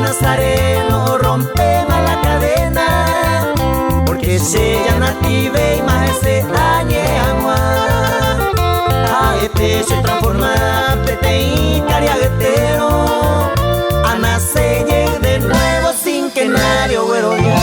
Nazareno rompe la cadena, porque se ya native y más ese añe agua. A este se transforma, pete y cariaguetero, a nacer de nuevo sin que nadie güero ya.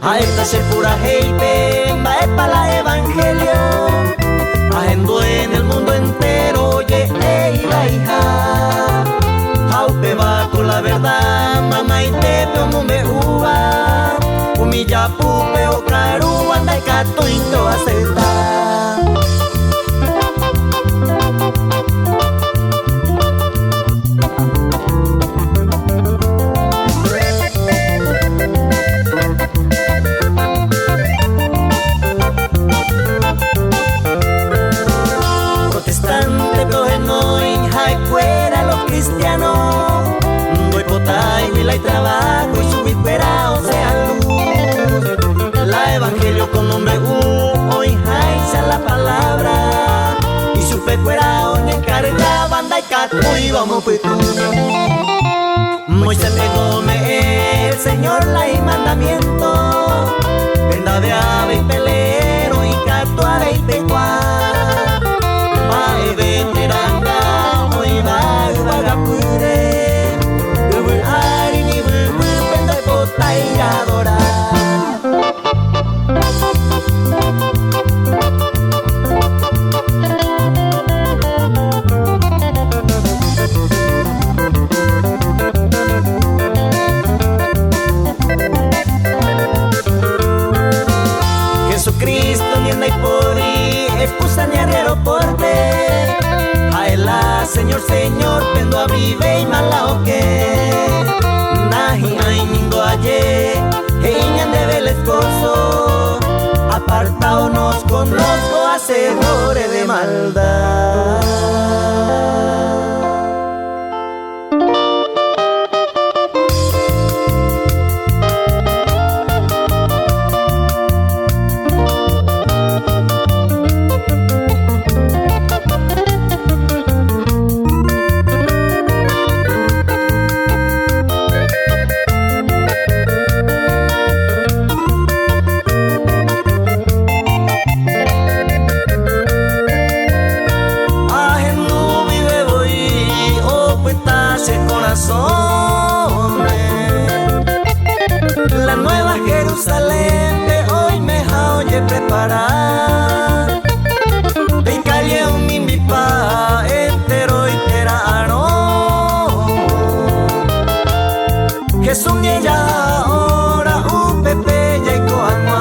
A esta se pura heite, va para la evangelio, agendo en el mundo entero, oye, iba hija. Jaupe va con la verdad, mamá y te como me uva, humilla pupe o caru, anda y cato y to acepta. Protestante, tojenoy, jai fuera los cristianos, doy potay, huila y trabajo y subir fuera, o sea luz. La evangelio con nombre hoy jai la palabra, y su fe fuera on encarga, banda y cato y vamos pues tú. Moisés pegóme el Señor la y mandamiento, venda de ave y pelero y cato ave y pecuá. Bae veteranga, hoy va vagapure, dubul ari ni bubul pendo potay adorar. Jesucristo ni anda y pori, excusa ni aeroporte. Jaela, Señor, Señor, pendo abrive y malao que. Nahi ay nindo aye, heiñan de velescoso. Apartao nos conozco, hacedores de maldad. La nueva Jerusalén de hoy me oye preparar. En calle un mimbipa entero y terano. Jesús ni ella ahora upepe ya y coanma.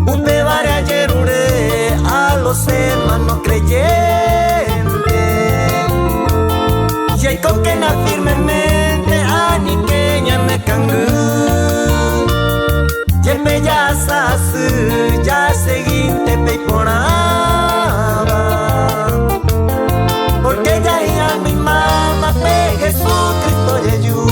Upe varia yerure a los hermanos creyentes. Y hay con que na firmemente ani que me cangu. Yepe ya sasu ya seguinte peiporaba. Porque ya a mi mamá pe Jesucristo yeyu.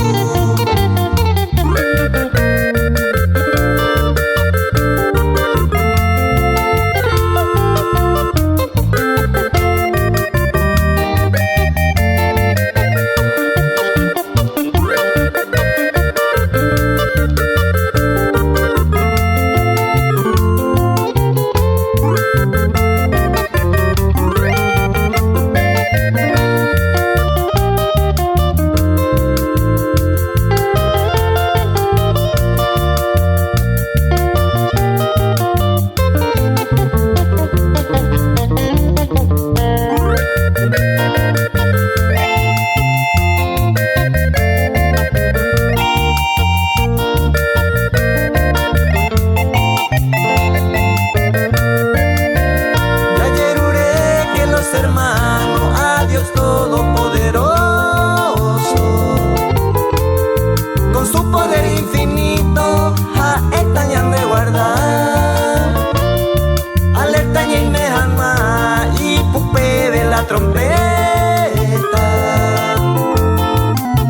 Hermano, a Dios Todopoderoso, con su poder infinito, a esta ya me guarda. Alerta y me ama y pupe de la trompeta.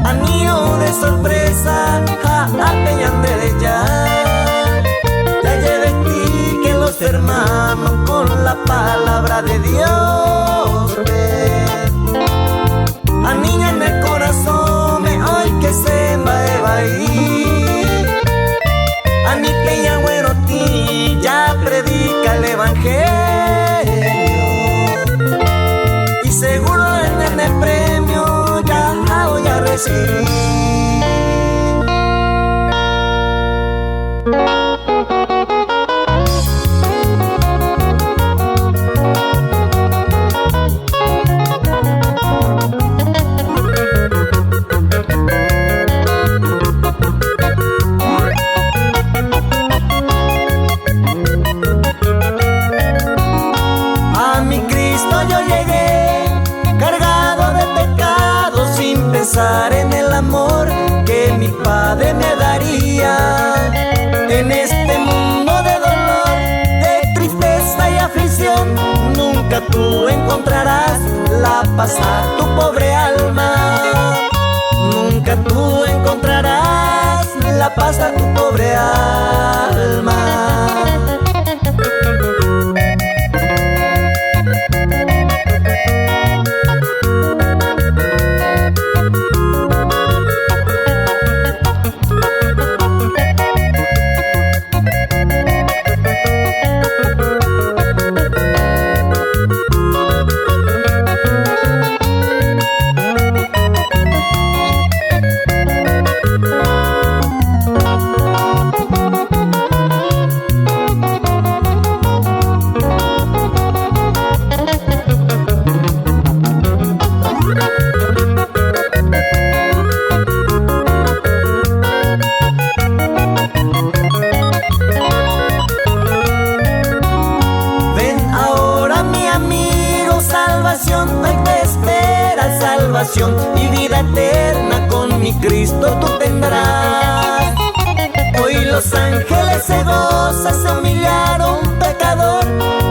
Anillo de sorpresa, a peñan de ya. Ya lleve ti que los hermanos con la palabra de Dios. A niña en el corazón. seguro en el premio ya voy a recibir. A mi Cristo yo llegué, cargado de pecado, sin pensar en el amor que mi Padre me daría. En este mundo de dolor, de tristeza y aflicción, nunca tú encontrarás la paz a tu pobre alma. Nunca tú encontrarás la paz a tu pobre alma. Hoy te espera salvación y vida eterna, con mi Cristo tú tendrás. Hoy los ángeles se gozan, se humillaron un pecador,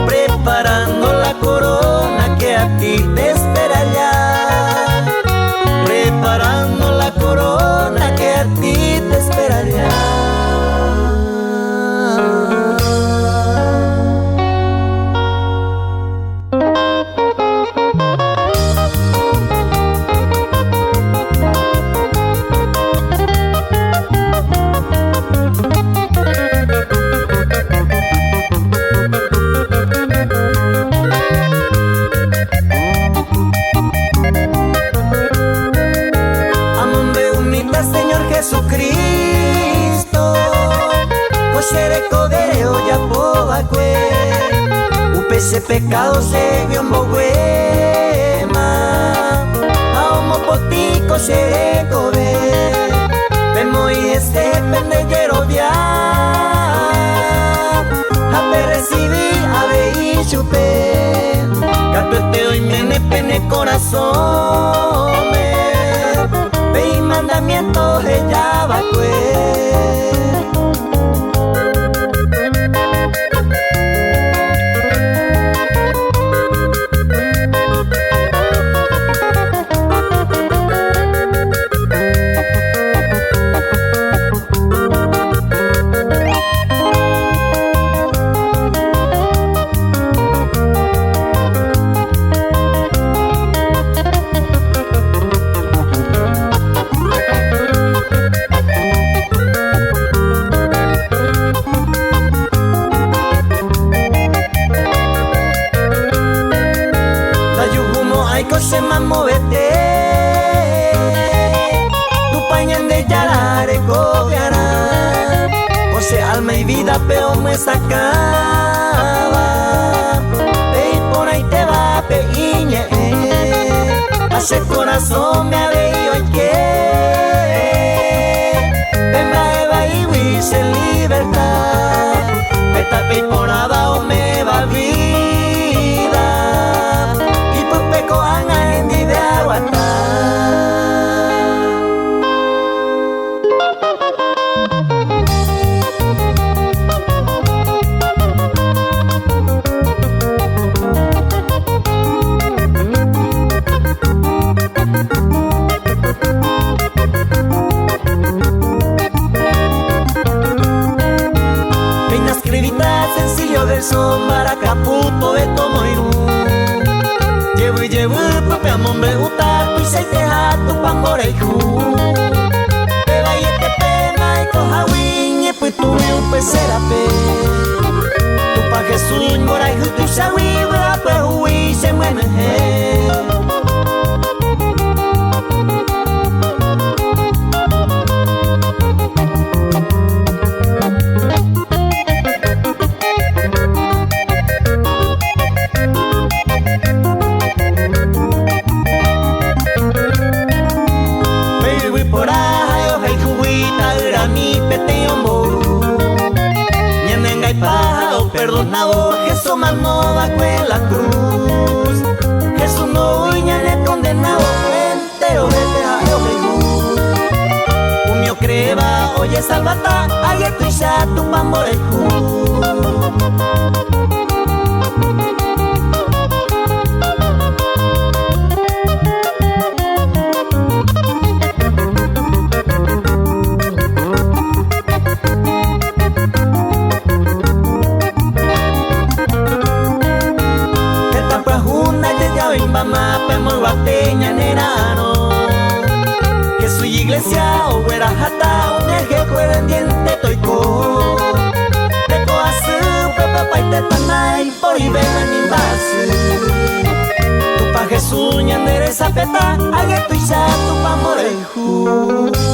preparando la corona que a ti te espera allá. Preparando la corona que a ti te espera allá. Señor Jesucristo, José Codeo ya pobacue, upese pecado se vio en boguema, a homo potico se cobe, pemo y este pendellero via, a recibí ave y chupé, gato este hoy mene pene corazón. Ve y mandamiento ella va se mamovete, tu pañal de yarare cobiará, o sea alma y vida pero me sacaba, y por ahí te va peiñe, hace corazón me ha veído y que, me va y huís en libertad, me tapé por abajo me va vida, y por peco anga en de aguantar. Sencillo verso maracaputo de tomoirú. Llevo y llevo papel mombre guta tu se teja tu pambora y ju. Te vaya te pena y coja wiñe pues tu me un pecera pe. Tu pa Jesús mora y tu sa wi pues hui se muene. salvata, aye tu isha tumba moreju. Mamá, pemo guateña nerano, que su iglesia o güera jata, un eje cuerendiente toico, te coasu, pepe pai te tanay, por y ven en tu pa Jesús ñandere sapeta, ague tu isha tu pa moreju.